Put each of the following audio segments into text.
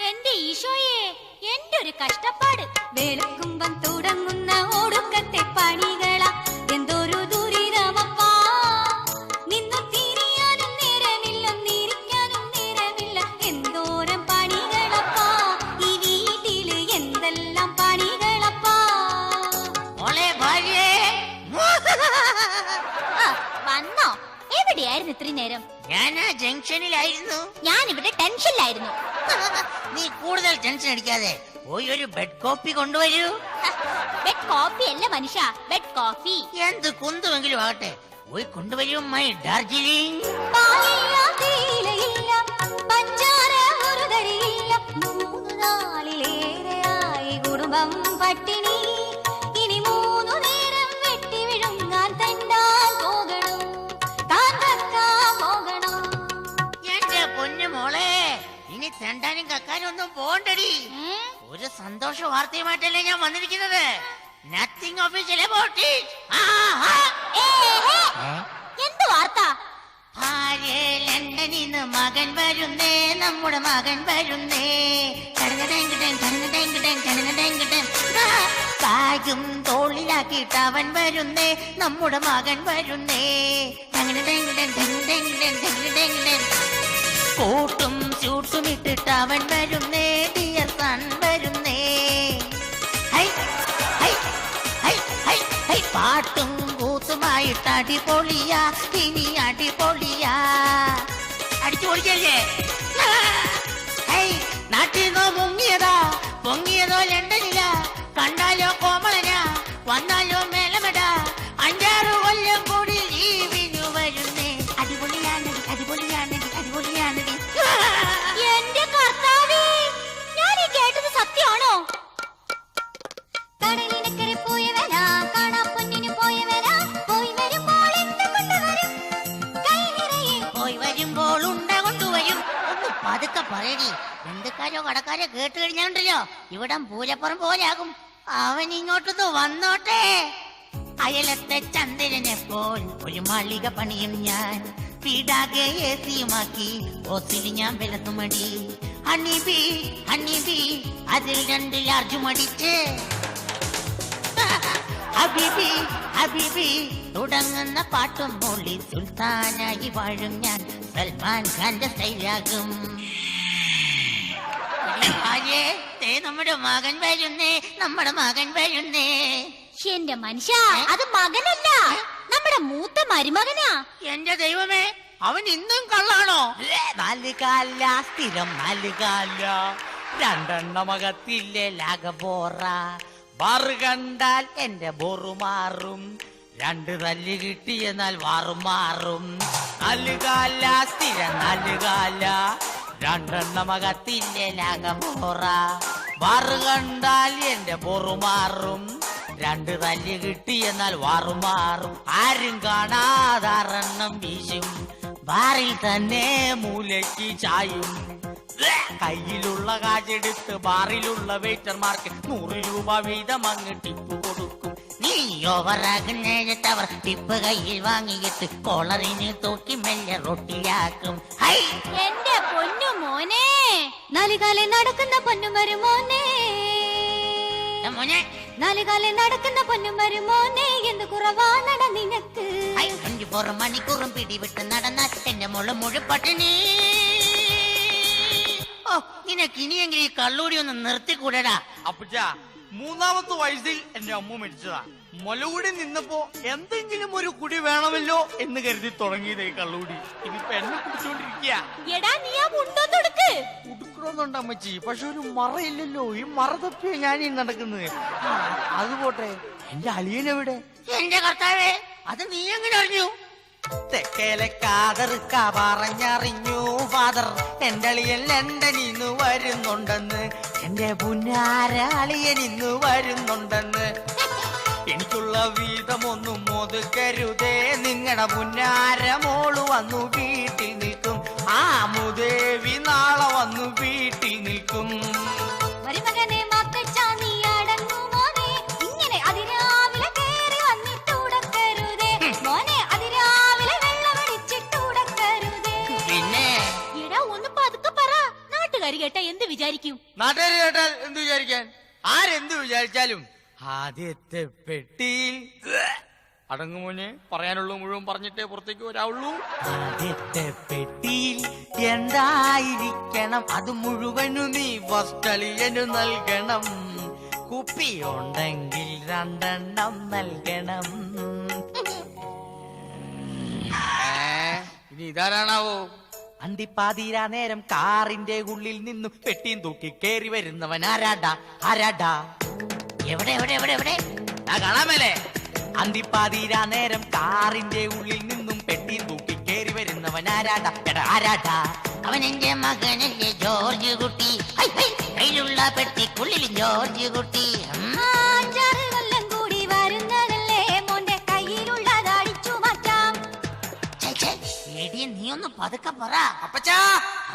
എന്റെ ഈശോയെ, എന്റെ ഒരു കഷ്ടപ്പാട്. വെളുക്കുമ്പം തുടങ്ങുന്ന ഒടുക്കത്തെ പണികളാ, എന്തൊരു ദുരിതമപ്പാ. നിന്നു തിരിയാനും നേരമില്ല, നിരിക്കാനും നേരമില്ല, എന്തോരം പണികളപ്പാ. ഈ വീട്ടില് എന്തെല്ലാം പണികളപ്പാ. വന്നോ? എവിടെയായിരുന്നു ഇത്രയും നേരം? ഞാൻ ജംഗ്ഷനിലായിരുന്നു. ഞാൻ ഇവിടെ ടെൻഷനിലായിരുന്നു. നീ കൂടുതൽ ടെൻഷൻ അടിക്കാതെ പോയി ഒരു ബെഡ് കോപ്പി കൊണ്ടുവരൂ. ബെഡ് കോഫി അല്ല മനുഷ്യ, ബെഡ് കോഫി. എന്ത് കുന്തുമെങ്കിലും ആകട്ടെ, പോയി കൊണ്ടുവരൂ മൈ ഡാർജിലിംഗ്. പാലില്ല, തേയിലയില്ല, പഞ്ചാര ഒരു തരിയില്ല. 3 നാളിലേറെയായി കുടുംബം പട്ടിണി. ഇനി 3 നേരം വെട്ടി വിഴുങ്ങാൻ തണ്ടാൻ പോകണം, താൻ കക്കാൻ പോകണം. എന്റെ പൊന്നു മോളെ, ഇനി തെണ്ടാനും കക്കാനും ഒന്നും പോണ്ടടി. ഒരു സന്തോഷ വാർത്തയുമായിട്ടല്ലേ ഞാൻ വന്നിരിക്കുന്നത്. Nothing official about it. എന്ത് വാർത്ത? ലണ്ടനിന്ന് മകൻ വരുന്നേ, നമ്മുടെ മകൻ വരുന്നേ. ബാഗും തോളിലാക്കിയിട്ട് അവൻ വരുന്നേ, നമ്മുടെ മകൻ വരുന്നേ. കോട്ടും സ്യൂട്ടും ഇട്ടിട്ട് അവൻ വരുന്നേ, ഡിയർ സൺ വരുന്നേ. പാട്ടും കൂത്തുമായിട്ട് അടിപൊളിയാ, ഇനി അടിപൊളിയാ. അടിച്ചു പൊളിക്കല്ലേ? നാട്ടിൽ മുങ്ങിയതാ, പൊങ്ങിയതോ ലണ്ടനിലാ. കണ്ടാലോ കോമളനാ, വന്നാലോ മേലമടാ. 5-6 കൊല്ലം കൂടി ലീവിനു വരുന്നേ. അടിപൊളിയാണടി, അടിപൊളിയാണടി, അടിപൊളിയാണടി. എന്റെ കർത്താവേ, ഞാൻ ഈ കേട്ടത് സത്യമാണോ? കടലിനക്കരെ പോയവനാ, കാണാ പൊന്നിനു പോയവനാ. പോയി വരുമ്പോൾ എന്ത് കൊണ്ടുവരും? കൈ നിറയെ പോയി വരുമ്പോൾ ഉണ്ട കൊണ്ടുവരും. ഒന്ന് പതുക്കെ പറയടി. ബന്ധുക്കാരോ കടക്കാരോ കേട്ട് കഴിഞ്ഞാണ്ടല്ലോ ഇവിടം പൂരപ്പുറം പോലെയാകും. അവൻ ഇങ്ങോട്ടൊന്ന് വന്നോട്ടെ. അയലത്തെ ചന്ദ്രനെ പോൽ ഒരു മാളിക പണിയും ഞാൻ. വീടാകെ ഏസിയുമാക്കി ഓസിൽ ഞാൻ വിലത്തുമടി. ഹണിബി ഹണിബി അതിൽ 2 ലാർജ് മടിച്ച്. ഹബീബി ഹബീബി തുടങ്ങുന്ന പാട്ടും മൂളി സുൽത്താനായി വാഴും ഞാൻ. സൽമാൻ ഖാന്റെ സ്റ്റൈലാകും. നമ്മുടെ മകൻ വരുന്നേ, നമ്മുടെ മകൻ വരുന്നേ. എന്റെ മനുഷ്യ, അത് മകനല്ല, നമ്മുടെ മൂത്ത മരുമകനാ. എന്റെ ദൈവമേ, അവൻ ഇന്നും കള്ളാണോ? 4 കാല സ്ഥിരം 4 കാല, 2 മകത്തില്ലേ ലാഗബോറ. ബാറ് കണ്ടാൽ എന്റെ ബോറു മാറും, 2 തല്ല് കിട്ടിയെന്നാൽ വാറും മാറും. 4 കാല സ്ഥിരം 4 കാല, 2 മകത്തില്ലേ ലാഗബോറ. ബാറ് കണ്ടാൽ എന്റെ ബോറു മാറും, 2 തല്ല് കിട്ടിയെന്നാൽ വാറും മാറും. ആരും കാണാതാറെണ്ണം വീശും, ബാറിൽ തന്നെ മൂലയ്ക്ക് ചായും. കയ്യിലുള്ള കാശെടുത്ത് ബാറിലുള്ള വെയിറ്റർമാർക്ക് 100 രൂപ വീതം അങ്ങ് ടിപ്പ് കൊടുക്കും. നീ ഓവറാകും നേരത്തവർ ടിപ്പ് കയ്യിൽ വാങ്ങിയിട്ട് കോളറിന് തൂക്കി മെല്ലെ റൊട്ടിയാക്കും. എന്റെ പൊന്നു മോനെ, 4 കാലം നടക്കുന്ന പൊന്നു മരുമോനെ. മോനെ 4 കാലം നടക്കുന്ന പൊന്നു മരുമോനെ, എന്ത് കുറവാണട നിനക്ക്? 24 മണിക്കൂറും പിടിവിട്ട് നടന്നാൽ എന്റെ മുള മുഴുപട്ടിണി. ഓ, നിനക്ക് ഇനിയെങ്കിലും ഈ കള്ളൂടി ഒന്ന് നിർത്തിക്കൂടടാ. അപ്പച്ച, 3ാമത്തെ വയസ്സിൽ എന്റെ അമ്മ മരിച്ചതാ. മുലകൂടി നിന്നപ്പോ എന്തെങ്കിലും ഒരു കുടി വേണമല്ലോ എന്ന് കരുതി തുടങ്ങിയതേ കള്ളൂടി. ഇതിപ്പോ എന്നെ കുടിച്ചോണ്ടിരിക്കുക. എടാ, നീ ആ മുണ്ടൊന്നെടുക്ക്. ഉടുക്കണമെന്നുണ്ട് അമ്മച്ചി, പക്ഷെ ഒരു മറയില്ലല്ലോ. ഈ മറ തപ്പിയ ഞാൻ ഈ നടക്കുന്നത്. അതുപോട്ടെ, എന്റെ അളിയനെവിടെ? എന്റെ കർത്താവേ, അത് നീ എങ്ങനെ അറിഞ്ഞു? തെക്കേലെ കാതറുക്ക പറഞ്ഞറിഞ്ഞു ഫാദർ, എന്റെ അളിയൻ ലണ്ടനിന്ന് വരുന്നുണ്ടെന്ന്. എന്റെ പുന്നാര അളിയൻ ഇന്ന് വരുന്നുണ്ടെന്ന്. എനിക്കുള്ള വീതമൊന്നും ഒതുക്കരുതേ, നിങ്ങളുടെ പുന്നാര മോള് വന്നു വീട്ടിൽ നിൽക്കും. ആ മുദേവി നാളെ വന്നു വീട്ടിൽ നിൽക്കും. മരുമകനെ മക്കച്ചാ, നീ അടങ്ങു മോനെ. ഇങ്ങനെ അതിരാവിലെ കേറി വന്നിട്ട് ഉടക്കരുതേ മോനെ, അതിരാവിലെ വെള്ളമടിച്ചിട്ട് ഉടക്കരുതേ. പിന്നെ എടാ, ഒന്ന് പതുക്കെ പറ, നാട്ടുകാർ നാട്ടുകാര് കേട്ടാ എന്ത് വിചാരിക്കും? നാട്ടുകാർ കേട്ടാൽ എന്ത് വിചാരിക്കാൻ? ആരെന്ത് വിചാരിച്ചാലും ആദ്യത്തെ പെട്ടിയിൽ അടങ്ങുമോനെ, പറയാനുള്ള മുഴുവൻ പറഞ്ഞിട്ടേ പുറത്തേക്ക് വരാവുള്ളൂ. ആദ്യത്തെ പെട്ടിയിൽ എന്തായിരിക്കണം, അത് മുഴുവനും നീ ഫസ്റ്റ് അളിയനു നൽകണം. കുപ്പി ഉണ്ടെങ്കിൽ 2 നൽകണം. ഇനി ഇതാരാണാവോ? അന്തിപ്പാതിരാ നേരം കാറിന്റെ ഉള്ളിൽ നിന്നും പെട്ടിയും തൂക്കി കേറി വരുന്നവൻ ആരാടാ? ആരാടാ? എവിടെ എവിടെ എവിടെ എവിടെ കാണാമല്ലേ? അന്തിപ്പാതിരാ നേരം കാറിന്റെ ഉള്ളിൽ നിന്നും പെട്ടിയും തൂക്കി കേറി വരുന്നവൻ ആരാടാ? എടാ ആരാടാ? അവൻ എന്റെ മകനല്ലേ ജോർജ് കുട്ടി. കയ്യിലുള്ള പെട്ടിക്കുള്ളിൽ ജോർജ് കുട്ടി. 5-6 കൊല്ലം കൂടി വരുന്നതല്ലേ, മോന്റെ കയ്യിലുള്ളത് അടിച്ചു മാറ്റാം. എടി നീ ഒന്ന് പതുക്കെ പറ. അപ്പച്ചാ,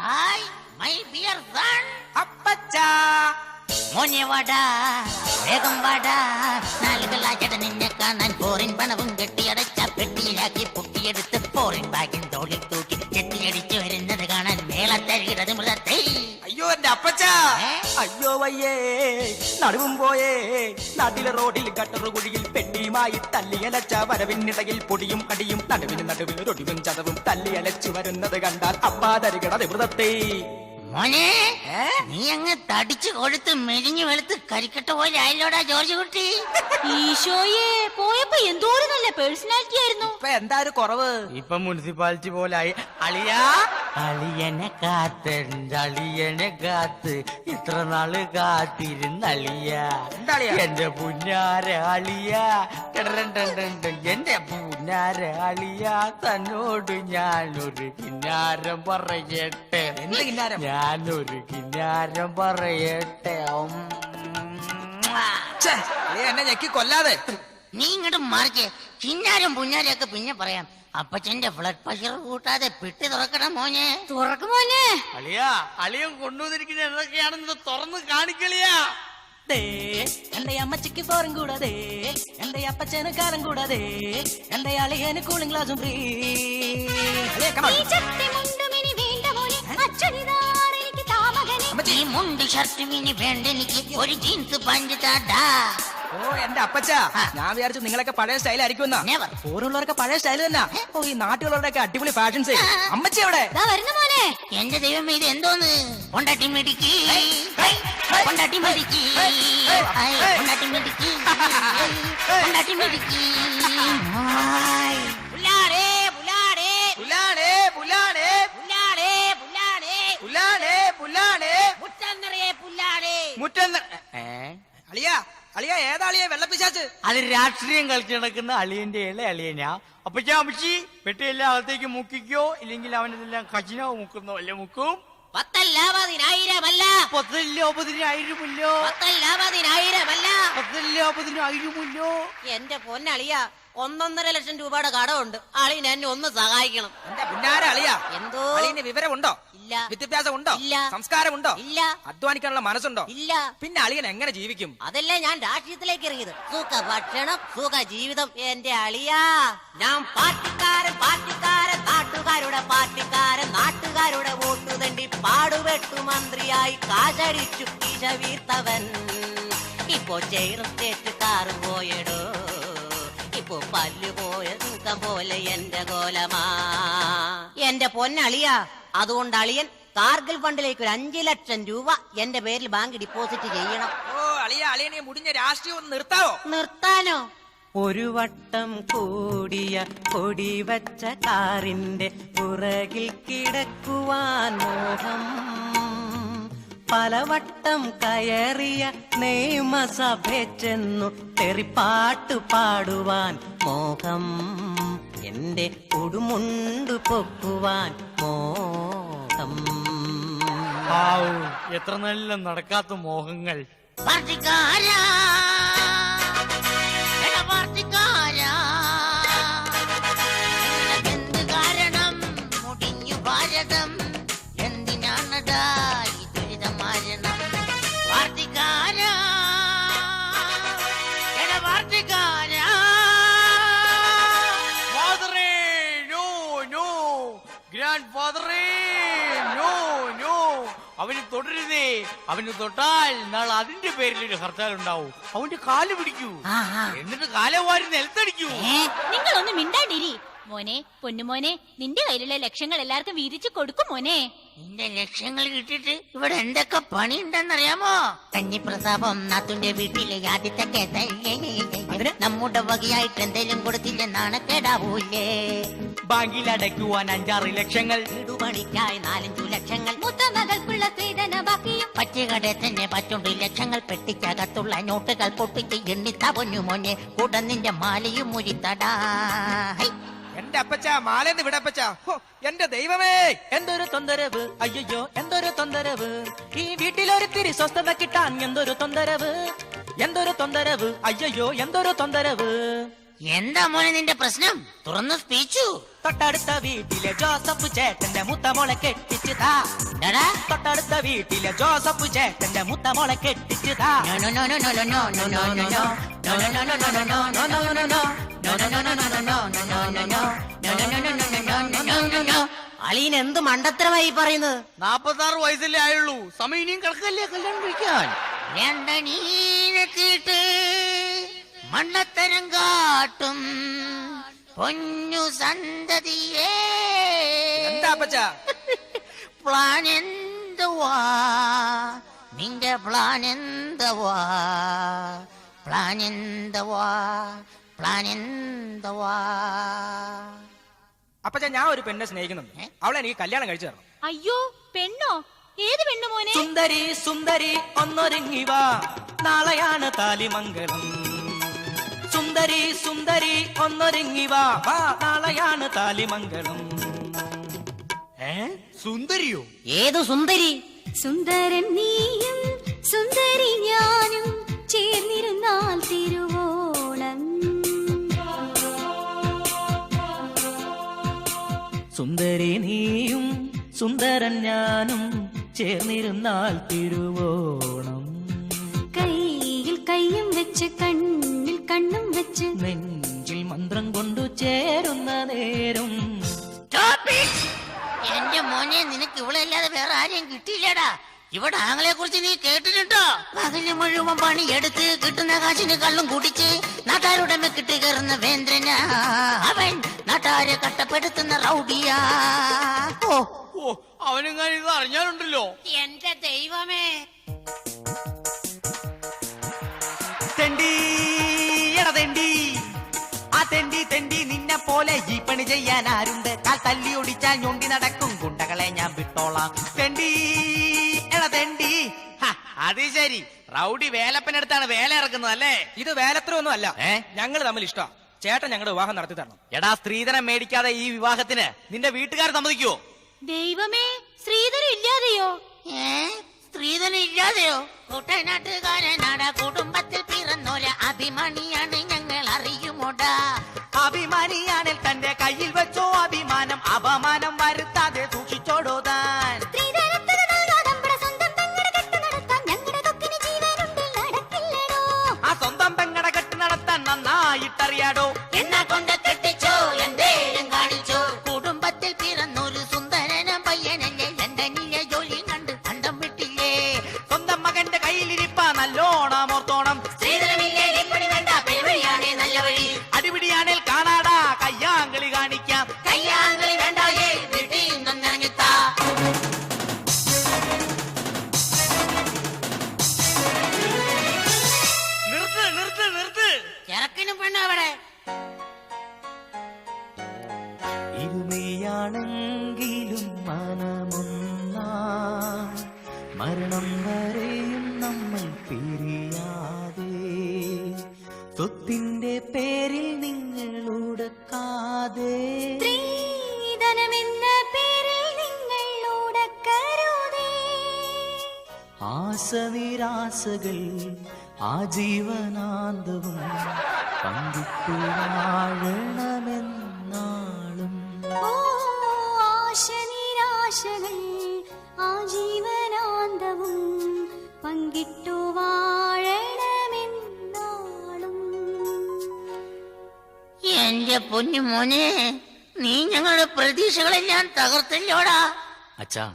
ഹായ് മൈ ഡിയർ സൺ. അപ്പച്ചാ, മോനെ വാടാ, വേഗം വാടാ. നാലുകളാച്ചട നിന്നെ കാണാൻ ഫോറിൻ പണവും കെട്ടിയടച്ച പെട്ടിയിലാക്കി പൊട്ടിയെടുത്ത് ഫോറിൻ ബാഗിൻ തോളിൽ തൂക്കി കെട്ടിയടിച്ചു വരുന്നത് കാണാൻ മേളത്തരികിടത് മൃതത്തെ. അയ്യോ എന്റെ അപ്പച്ചാ, അയ്യോ വയ്യേ, നടുവും പോയേ. നാട്ടിലെ റോഡിൽ ഗട്ടർ കുഴിയിൽ പെട്ടിയുമായി തല്ലിയലച്ച വരവിനിടയിൽ പൊടിയും അടിയും നടുവിന് നടുവിൽ ഒടിവും ചതവും തല്ലിയലച്ചു വരുന്നത് കണ്ടാൽ അപ്പാതരികിടത് മൃതത്തെ. മോനെ, നീ അങ്ങ് തടിച്ചു കൊഴുത്ത് മെലിഞ്ഞു വെളുത്ത് കരിക്കട്ട പോലെ ആയില്ലോടാ ജോർജ് കുട്ടി. ഈശോയെ, പോയപ്പോ എന്തോരം നല്ല പേഴ്സണാലിറ്റി ആയിരുന്നു. ഇപ്പൊ എന്താ ഒരു കുറവ്? ഇപ്പൊ മുനിസിപ്പാലിറ്റി പോലായി. അളിയാ, അളിയനെ കാത്തണ്ട് അളിയനെ കാത്ത് ഇത്ര നാള് കാത്തിരുന്നളിയ. എന്താളിയാ? എന്റെ പുന്നാര അളിയ, എന്റെ പുന്നാര അളിയ, തന്നോട് ഞാനൊരു കിന്നാരം പറയട്ടെ. എന്ത് കിന്നാരം? ഞാനൊരു കിന്നാരം പറയട്ടെ. ഛെ, എന്നെ ഞെക്കി കൊല്ലാതെ. നീ ഇങ്ങോട്ട് മാറിക്കേ. കിന്നാരം പുന്നാരൊക്കെ പിന്നെ പറയാം. അപ്പച്ചന്റെ ബ്ലഡ് പ്രഷർ കൂട്ടാതെ പെട്ടി തുറക്കണം മോനെ. തുറക്കും മോനെ. അളിയാ, അളിയൻ കൊണ്ടുവന്നിരിക്കുന്ന എന്തൊക്കെയാണെന്ന് തുറന്ന് കാണിക്കളിയാ. എന്റെ അമ്മച്ചിക്ക് ഫോറും കൂടാതെ, എന്റെ അപ്പച്ചന് കാരം കൂടാതെ, എന്റെ അളിയന് കൂളിംഗ് ഗ്ലാസും ഫ്രീ. ഈ ചട്ടി മുണ്ടും ഇനി വേണ്ട മോനെ, അച്ഛനിതാർ എനിക്ക് താ മകനെ. ഈ മുണ്ട് ഷർട്ടും ഇനി വേണ്ട എനിക്ക്, ഒരു ജീൻസ് പാന്റ് താടാ. ഓ എന്റെ അപ്പച്ച, ഞാൻ വിചാരിച്ചു നിങ്ങളൊക്കെ പഴയ സ്റ്റൈൽ ആയിരിക്കും. Never. ഫോറിനുള്ളവരൊക്കെ പഴയ സ്റ്റൈൽ തന്നെ. ഓ ഈ നാട്ടിലുള്ളവരൊക്കെ അടിപൊളി ഫാഷൻസ്. അമ്മച്ചി എവിടെ? ദാ വരുന്നു മോനെ. എന്റെ ദൈവമേ, ഇത് എന്തോന്ന്? കൊണ്ടാട്ടി മിടിക്ക്, കൊണ്ടാട്ടി മിടിക്ക്, കൊണ്ടാട്ടി മിടിക്ക്, കൊണ്ടാട്ടി മിടിക്ക്. പുല്ലാടേ പുല്ലാടേ പുല്ലാടേ പുല്ലാടേ പുല്ലാടേ പുല്ലാടേ പുല്ലാടേ പുല്ലാടേ മുറ്റം നിറയെ പുല്ലാടേ. മുറ്റം അളിയാ, അളിയാ ഏതാളിയാ വെള്ളപ്പിശാച്ച്? അത് രാഷ്ട്രീയം കളിച്ച് നടക്കുന്ന അളിയന്റെ അളിയനാ. അപ്പൊ അമ്മച്ചി പെട്ടിയെല്ലാം അകത്തേക്ക് മുക്കിക്കോ, ഇല്ലെങ്കിൽ അവനെല്ലാം ഖജനാവ് മുക്കുന്നോ അല്ലേ മുക്കും. 10,000 10,000 10,000 എന്റെ പൊന്നളിയാ, 1.5 ലക്ഷം രൂപയുടെ കടമുണ്ട്. അളിന് എന്നെ ഒന്ന് സഹായിക്കണം. എന്റെ പുന്നാര അളിയാ, എന്തോ? അളിയന് വിവരമുണ്ടോ? ഇല്ല. വിദ്യാഭ്യാസം ഉണ്ടോ? ഇല്ല. സംസ്കാരമുണ്ടോ? ഇല്ല. അധ്വാനിക്കാനുള്ള മനസ്സുണ്ടോ? ഇല്ല. പിന്നെ അളിയൻ എങ്ങനെ ജീവിക്കും? അതല്ലേ ഞാൻ രാഷ്ട്രീയത്തിലേക്ക് ഇറങ്ങിയത്. സുഖ ഭക്ഷണം സുഖ ജീവിതം എന്റെ അളിയാ. ഞാൻ പാർട്ടിക്കാരൻ പാർട്ടിക്കാരൻ, നാട്ടുകാരുടെ പാർട്ടിക്കാരൻ, നാട്ടുകാരുടെ വോട്ടു തണ്ടി പാടുപെട്ടു മന്ത്രിയായി കാശടിച്ചു കിശ വീർത്തവൻ. ഇപ്പോ ചെയറും സ്റ്റേറ്റ് കാറും പോയടോ, ഇപ്പോ പല്ലു പോയ തൂക്കം പോലെ എന്റെ കോലമാ. എന്റെ പൊന്നളിയാ, അതുകൊണ്ട് അളിയൻ കാർഗിൽ ഫണ്ടിലേക്ക് ഒരു 5 ലക്ഷം രൂപ എന്റെ പേരിൽ ബാങ്ക് ഡിപ്പോസിറ്റ് ചെയ്യണം. ഓ അളിയ, അളിയനെ മുടിഞ്ഞ രാഷ്ട്രീയം ഒന്ന് നിർത്താവോ? നിർത്താനോ? ഒരു വട്ടം കൂടിയ കൊടി വച്ച കാറിന്റെ പുറകിൽ കിടക്കുവാൻ മോഹം, പലവട്ടം കയറിയ നിയമസഭയിൽ ചെന്നു തെറിപ്പാട്ട് പാടുവാൻ മോഹം, എന്റെ ഉടുമുണ്ടു പൊക്കുവാൻ മോഹം. എത്ര നല്ല നടക്കാത്ത മോഹങ്ങൾ. പാർട്ടിക്കാരാ, എടാ പാർട്ടിക്കാരാ, നിനക്കെന്ത് കാരണം മുടിഞ്ഞു ഭാരതം? എന്തിനാണടാ ഈ ദുരിതമാരണം? പാർട്ടിക്കാരാ, എടാ പാർട്ടിക്കാരാ. ഫാദറേ, നോ നോ, ഗ്രാൻഡ് ഫാദറേ, നോ നോ. അവന് തൊടരുതേ. അവന് തൊട്ടാൽ നാളെ അതിന്റെ പേരിൽ ഒരു ഹർത്താൽ ഉണ്ടാവും. അവന്റെ കാല് പിടിക്കൂ, എന്നിട്ട് കാലവാരി നിലത്തടിക്കൂ. നിങ്ങളൊന്ന് മിണ്ടാണ്ടിരി മോനെ. പൊന്നുമോനെ, നിന്റെ കയ്യിലുള്ള ലക്ഷ്യങ്ങൾ എല്ലാവർക്കും വീതിച്ചു കൊടുക്കും മോനെ. നിന്റെ ലക്ഷ്യങ്ങൾ കിട്ടിയിട്ട് ഇവിടെ എന്തൊക്കെ പണിയുണ്ടെന്നറിയാമോ? കഞ്ഞിപ്രതാപം നാത്തുന്റെ വീട്ടിലെ ആദ്യത്തെ കേസല്ലേ. നമ്മുടെ വകയായിട്ട് എന്തെങ്കിലും കൊടുത്തില്ല നാണക്കേടാവൂലേ? ബാങ്കിൽ അടയ്ക്കുവാൻ 5-6 ലക്ഷങ്ങൾ, വീടുപണിക്കായി 4-5 ലക്ഷങ്ങൾ, മുത്തമകൾക്കുള്ള സ്ത്രീധന ബാക്കിയും പറ്റുകടയിൽ തന്നെ 10 ലക്ഷങ്ങൾ, പെട്ടിക്കകത്തുള്ള നോട്ടുകൾ പൊട്ടിച്ച് എണ്ണിത്താ പൊന്നു മോനെ. കൂടെ നിന്റെ മാലയും മുരിത്തടാ. എന്റെ അപ്പച്ച മാലേന്ന് വിടപ്പച്ച. എന്റെ ദൈവമേ, എന്തൊരു തൊന്തരവ്, അയ്യോ എന്തൊരു തൊന്തരവ്. ഈ വീട്ടിലൊരിത്തിരി സ്വസ്ഥത കിട്ടാൻ എന്തൊരു തൊന്തരവ്, എന്തൊരു തൊന്തരവ്, അയ്യോ എന്തൊരു തൊന്തരവ്. എന്താ മോനെ നിന്റെ പ്രശ്നം? തുറന്നു സ്പീച്ചു. തൊട്ടടുത്ത വീട്ടിലെ ജോസഫ് ചേട്ടന്റെ മുത്തമോളെ കെട്ടിച്ചതാ. തൊട്ടടുത്ത വീട്ടിലെ ജോസഫ് ചേട്ടന്റെ മുത്തമോളെ കെട്ടിച്ചതാ. അളീൻ എന്ത് മണ്ടത്തരമായി പറയുന്നത്? 46 വയസ്സല്ലേ ആയുള്ളൂ. സമയം ഇനിയും കിടക്കല്ലേ കല്യാണം കഴിക്കാൻ. രണ്ടണീനത്തിട്ട് മണ്ണത്തരം കാട്ടും പൊന്നു സന്തതിയേ. എന്താ അപ്പച്ച? പ്ലാൻ എന്തുവാ നിന്റെ? പ്ലാൻ എന്തുവാ? പ്ലാൻ എന്തുവാ? പ്ലാൻ എന്തുവാ? അപ്പച്ച, ഞാൻ ഒരു പെണ്ണെ സ്നേഹിക്കുന്നുണ്ട്. അവളെ എനിക്ക് കല്യാണം കഴിച്ചു തരണം. അയ്യോ, പെണ്ണോ? ഏത് പെണ്ണു മോനെ? സുന്ദരി സുന്ദരി ഒന്നൊരുങ്ങി വാ, നാളെയാണ് താലിമംഗലം. സുന്ദരി സുന്ദരി ഒന്നൊരുങ്ങി വാ, നാളെയാണ് താലിമംഗലം. സുന്ദരിയോ? ഏത് സുന്ദരി? സുന്ദരൻ നീയും സുന്ദരി ഞാനും ചേർന്നിരുന്നാൽ തിരുവോണം. സുന്ദരി നീയും സുന്ദരൻ ഞാനും ചേർന്നിരുന്നാൽ തിരുവോണം. കയ്യിൽ കയ്യും വെച്ച് കണ്ണിൽ കണ്ണും വെച്ച് നെഞ്ചിൽ മന്ത്രം കൊണ്ടു ചേരുന്ന നേരം. എന്റെ മോനെ, നിനക്ക് ഇവളല്ലാതെ വേറെ ആരെയും കിട്ടിയില്ലടാ. ഇവിടെ ആങ്ങളെ കുറിച്ച് നീ കേട്ടിട്ടുണ്ടോ? പകല് മുഴുവൻ പണിയെടുത്ത് കിട്ടുന്ന കാശിന് കള്ളും കുടിച്ച് നാട്ടാരുടമ കിട്ടി കയറുന്ന വേന്ദ്രനാ. അവൻ നാട്ടാരെ കട്ടപ്പെടുത്തുന്ന റൗഡിയാ. ഓ, അവനെങ്ങാനും ഇത് അറിഞ്ഞാലുണ്ടല്ലോ. എന്റെ ദൈവമേ. തെണ്ടി എടാ തെണ്ടി, ആ തെണ്ടി തെണ്ടി നിന്നെ പോലെ ഈ പണി ചെയ്യാൻ ആരുണ്ട്? കാൽ തല്ലി ഒടിച്ചാൽ ഞൊണ്ടി നടക്കും ഗുണ്ടകളെ ഞാൻ വിട്ടോളാം. തെണ്ടി എടാ തെണ്ടി. അത് ശരി, റൗഡി വേലപ്പനടുത്താണ് വേല ഇറക്കുന്നത് അല്ലേ? ഇത് വേലത്രയൊന്നും അല്ല, ഞങ്ങൾ തമ്മിൽ ഇഷ്ടം. ചേട്ടൻ ഞങ്ങളുടെ വിവാഹം നടത്തി തരണം. എടാ, സ്ത്രീധനം മേടിക്കാതെ ഈ വിവാഹത്തിന് നിന്റെ വീട്ടുകാർ സമ്മതിക്കുവോ? ദൈവമേ, ശ്രീധരം ഇല്ലാതെയോ? സ്ത്രീധനം ഇല്ലാതെയോ? കുട്ടനാട്ടുകാരനാട, കുടുംബത്തിൽ പിറന്നോര അഭിമാനിയാണ് ഞങ്ങൾ, അറിയുമോടാ? അഭിമാനിയാണിൽ തന്റെ കയ്യിൽ വെച്ചോ അഭിമാനം, അപമാനം വരുത്താതെ സൂക്ഷിച്ചോടോ താൻ. ആ സ്വന്തം പെങ്ങട കെട്ട് നടത്താൻ നന്നായിട്ടറിയാടോ. എന്നാ കൊണ്ട് കെട്ടിച്ചോ, എന്തേലും കാണിച്ചോ? കുടുംബത്തിൽ പിറന്നൊരു സുന്ദരന പയ്യനല്ലേ, ലണ്ടനിലെ ജോലി കണ്ട് അണ്ടം വിട്ടില്ലേ? സ്വന്തം മകന്റെ കയ്യിലിരിപ്പാ നല്ലോണം ഓർത്തോണം. സ്ത്രീധനമില്ലേ, ഇപ്പണി വേണ്ട, പെരുവഴിയാണേ നല്ല വഴി. അടിപിടിയാണേൽ കാണാടാ, കയ്യാങ്കളി കാണിക്കാം. കയ്യാങ്കളി വേണ്ടായേ, വീട്ടിൽ നിന്നിറങ്ങിത്താ. നിർത്ത് നിർത്ത് നിർത്ത്. ചെറുക്കിനും പെണ്ണ അവിടെ. ഇരുമയാണെങ്കിലും മനമൊന്നാ, മരണം വരെയും നമ്മൾ പിരിയാതെ. സ്വത്തിന്റെ പേരിൽ നിങ്ങൾ ഉടക്കാതെ, സ്ത്രീധനമെന്ന പേരിൽ നിങ്ങൾ ഉടക്കരുതേ. ആശനിരാശകൾ ആജീവനാന്തവും പങ്കിട്ടു വാഴണമെന്നാളും. ഓ, ആശനിരാശകൾ ആജീവനാന്തവും പങ്കിട്ടു വാഴണമെന്നാളും. എന്റെ പൊന്നു മോനെ, നീ ഞങ്ങളുടെ പ്രതീക്ഷകളെല്ലാം തകർത്തല്ലോടാ. അച്ഛാ,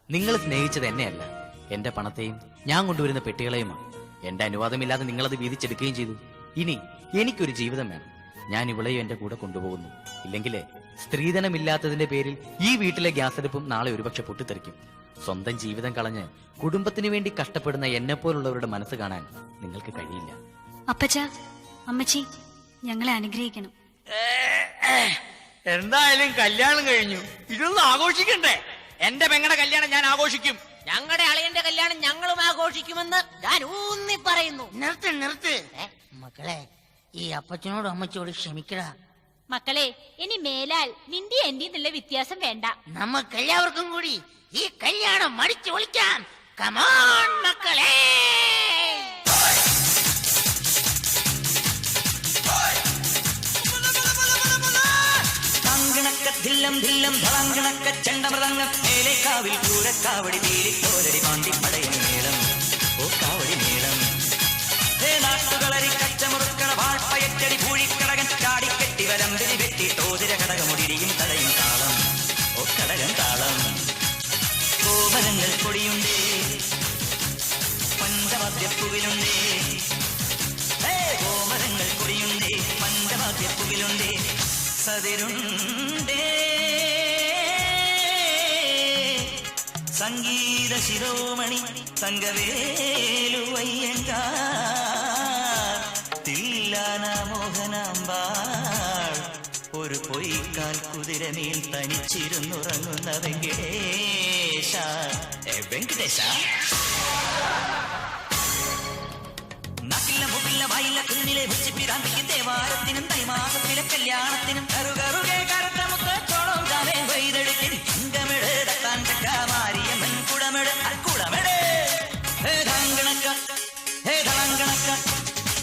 നിങ്ങൾ സ്നേഹിച്ചത് എന്നെയല്ല, എന്റെ പണത്തെയും ഞാൻ കൊണ്ടുവരുന്ന പെട്ടികളെയുമാണ്. എന്റെ അനുവാദമില്ലാതെ നിങ്ങളത് വീതിച്ചെടുക്കുകയും ചെയ്തു. ഇനി എനിക്കൊരു ജീവിതം വേണം. ഞാൻ ഇവളെയും എന്റെ കൂടെ കൊണ്ടുപോകുന്നു. ഇല്ലെങ്കിലേ സ്ത്രീധനമില്ലാത്തതിന്റെ പേരിൽ ഈ വീട്ടിലെ ഗ്യാസ് അടുപ്പും നാളെ ഒരുപക്ഷെ പൊട്ടിത്തെറിക്കും. സ്വന്തം ജീവിതം കളഞ്ഞ് കുടുംബത്തിനു വേണ്ടി കഷ്ടപ്പെടുന്ന എന്നെ പോലുള്ളവരുടെ മനസ്സ് കാണാൻ നിങ്ങൾക്ക് കഴിയില്ല. അപ്പച്ച, അമ്മച്ചി, ഞങ്ങളെ അനുഗ്രഹിക്കണം. എന്തായാലും കല്യാണം കഴിഞ്ഞു, ഇതൊന്നും ആഘോഷിക്കണ്ടേ? എന്റെ പെങ്ങളുടെ കല്യാണം ഞാൻ ആഘോഷിക്കും. ഞങ്ങളുടെ അളിയന്റെ കല്യാണം ഞങ്ങളും ആഘോഷിക്കുമെന്ന് ഞാൻ ഊന്നി പറയുന്നു. നിർത്ത്. മക്കളെ, ഈ അപ്പച്ചനോടും അമ്മച്ചോട് ക്ഷമിക്കടാ. മക്കളെ, ഇനി മേലാൽ നിന്റെ എന്റെ എന്നുള്ള വ്യത്യാസം വേണ്ട. നമുക്കെല്ലാവർക്കും കൂടി ഈ കല്യാണം മടിച്ചു വിളിക്കാം. കമോൺ മക്കളെ. ധില്ലം ധില്ലം ധളാങ്കണക്ക ചെണ്ടമൃതങ്ങ മേലേക്കാവിൽ പൂരക്കാവടി തീരിത്തോരടി പാണ്ടിപ്പടയും മേളം. ഓ കാവടി മേളം. നാട്ടുകളരി കച്ചമുറുക്കണ വാൾപ്പയറ്റടി പൂഴിക്കടകൻ ചാടിക്കെട്ടി വരമ്പിരി വെട്ടി തോതിര കടകമുടിരിയും തടയും താളം. ഓ കടകൻ താളം. കോമരങ്ങൾ കൊടിയുണ്ടേ, പഞ്ചവാദ്യപ്പുവിലുണ്ടേ. കോമരങ്ങൾ കൊടിയുണ്ടേ, പഞ്ചവാദ്യപ്പുവിലുണ്ടേ. സതിരുണ്ടേ സംഗീത ശിരോമണി തങ്കവേലുവയ്യങ്കാർ. തില്ലാന മോഹനാമ്പാൾ ഒരു പൊയ്ക്കാൽ കുതിരമേൽ തനിച്ചിരുന്നുറങ്ങുന്ന വെങ്കടേശ. വെങ്കടേശ നാക്കില്ല മുക്കില്ല വായില്ല കുന്നിലെ ഉച്ചിപ്പിരാന്തിക്ക് ദേവാരത്തിനും തൈമാസത്തിലെ കല്യാണത്തിനും കറുകറുകെ കറുത്ത മുത്തോളം ജാമേ വൈതെടുത്തിന് അങ്കമിട് തട്ടാൻ ചക്കാമാരിയമ്മൻ കുടമിട് അക്കുടമിട്. ഹേ ധാങ്കണക്ക, ഹേ ധാങ്കണക്ക,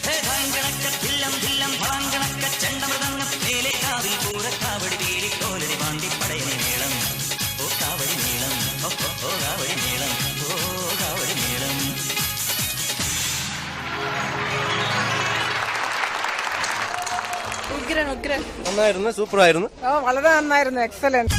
ഹേ ധാങ്കണക്ക ധില്ലം ധില്ലം ധളാങ്കണക്ക ചെണ്ടമൃതങ്ങ മേലേക്കാവിൽ പൂരക്കാവടി വീരിക്കോലടി പാണ്ടിപ്പടയണി മേളം. ഓ കാവടി മേളം. ഓ കാവടി മേളം. ഓ കാവടി മേളം. നന്നായിരുന്നു, സൂപ്പറായിരുന്നു. വളരെ നന്നായിരുന്നു, എക്സലന്റ്.